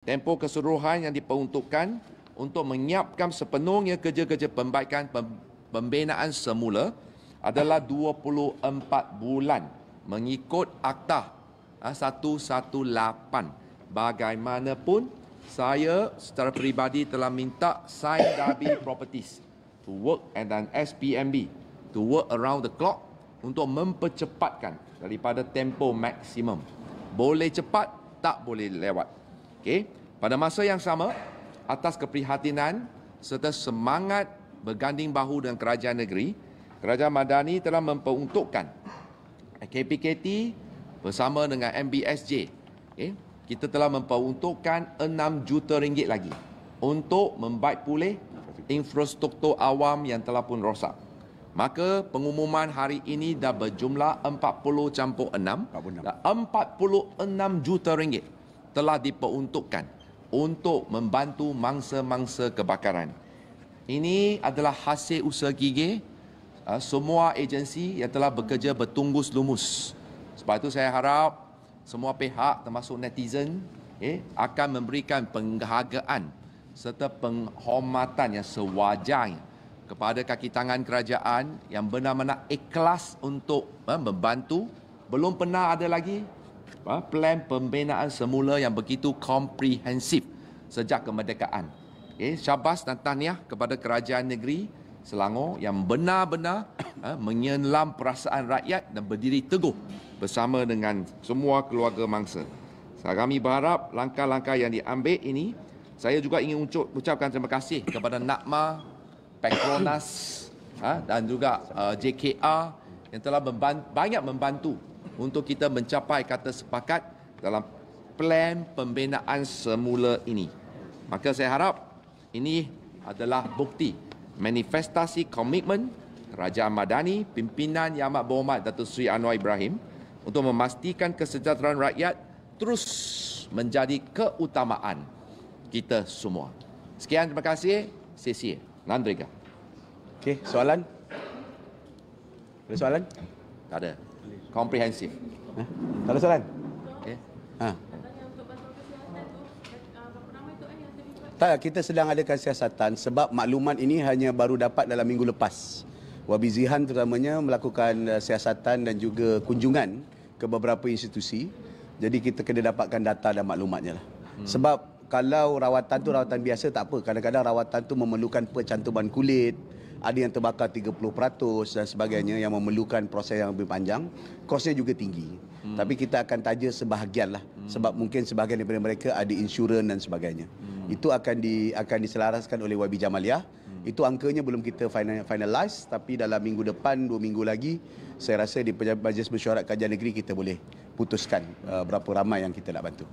Tempoh keseluruhan yang diperuntukkan untuk menyiapkan sepenuhnya kerja-kerja perbaikan pembinaan semula adalah 24 bulan mengikut Akta 118. Bagaimanapun, saya secara peribadi telah minta Sime Darby Properties to work and an SPMB to work around the clock untuk mempercepatkan daripada tempoh maksimum. Boleh cepat, tak boleh lewat. Okey. Pada masa yang sama, atas keprihatinan serta semangat berganding bahu dengan kerajaan negeri, Kerajaan Madani telah memperuntukkan KPKT bersama dengan MBSJ. Okay, kita telah memperuntukkan 6 juta ringgit lagi untuk membaik pulih infrastruktur awam yang telah pun rosak. Maka pengumuman hari ini dah berjumlah 40+6 dan 46 juta ringgit telah diperuntukkan untuk membantu mangsa-mangsa kebakaran. Ini adalah hasil usaha gigih semua agensi yang telah bekerja bertunggus lumus. Sebab itu saya harap semua pihak termasuk netizen akan memberikan penghargaan serta penghormatan yang sewajarnya kepada kaki tangan kerajaan yang benar-benar ikhlas untuk membantu. Belum pernah ada lagi plan pembinaan semula yang begitu komprehensif sejak kemerdekaan. Syabas dan tahniah kepada kerajaan negeri Selangor yang benar-benar menyelam perasaan rakyat dan berdiri teguh bersama dengan semua keluarga mangsa. Kami berharap langkah-langkah yang diambil ini, saya juga ingin ucapkan terima kasih kepada NAKMA, Petronas dan juga JKR yang telah banyak membantu untuk kita mencapai kata sepakat dalam plan pembinaan semula ini. Maka saya harap ini adalah bukti manifestasi komitmen Kerajaan Madani, pimpinan Yang Amat Berhormat Datuk Seri Anwar Ibrahim untuk memastikan kesejahteraan rakyat terus menjadi keutamaan kita semua. Sekian, terima kasih. Sesi Nandriga. Okey, soalan? Ada soalan? Tak ada. Komprehensif. Tak ada soalan? Okay. Tak, kita sedang adakan siasatan sebab maklumat ini hanya baru dapat dalam minggu lepas. Wabi Zihan terutamanya melakukan siasatan dan juga kunjungan ke beberapa institusi. Jadi kita kena dapatkan data dan maklumatnya lah. Sebab kalau rawatan tu rawatan biasa tak apa. Kadang-kadang rawatan tu memerlukan pencantuman kulit, ada yang terbakar 30% dan sebagainya yang memerlukan proses yang lebih panjang. Kosnya juga tinggi. Tapi kita akan taja sebahagian lah. Sebab mungkin sebahagian daripada mereka ada insurans dan sebagainya. Itu akan diselaraskan oleh YB Jamaliah. Itu angkanya belum kita finalize, tapi dalam minggu depan, 2 minggu lagi, saya rasa di Majlis Mesyuarat Kajian Negeri kita boleh putuskan berapa ramai yang kita nak bantu.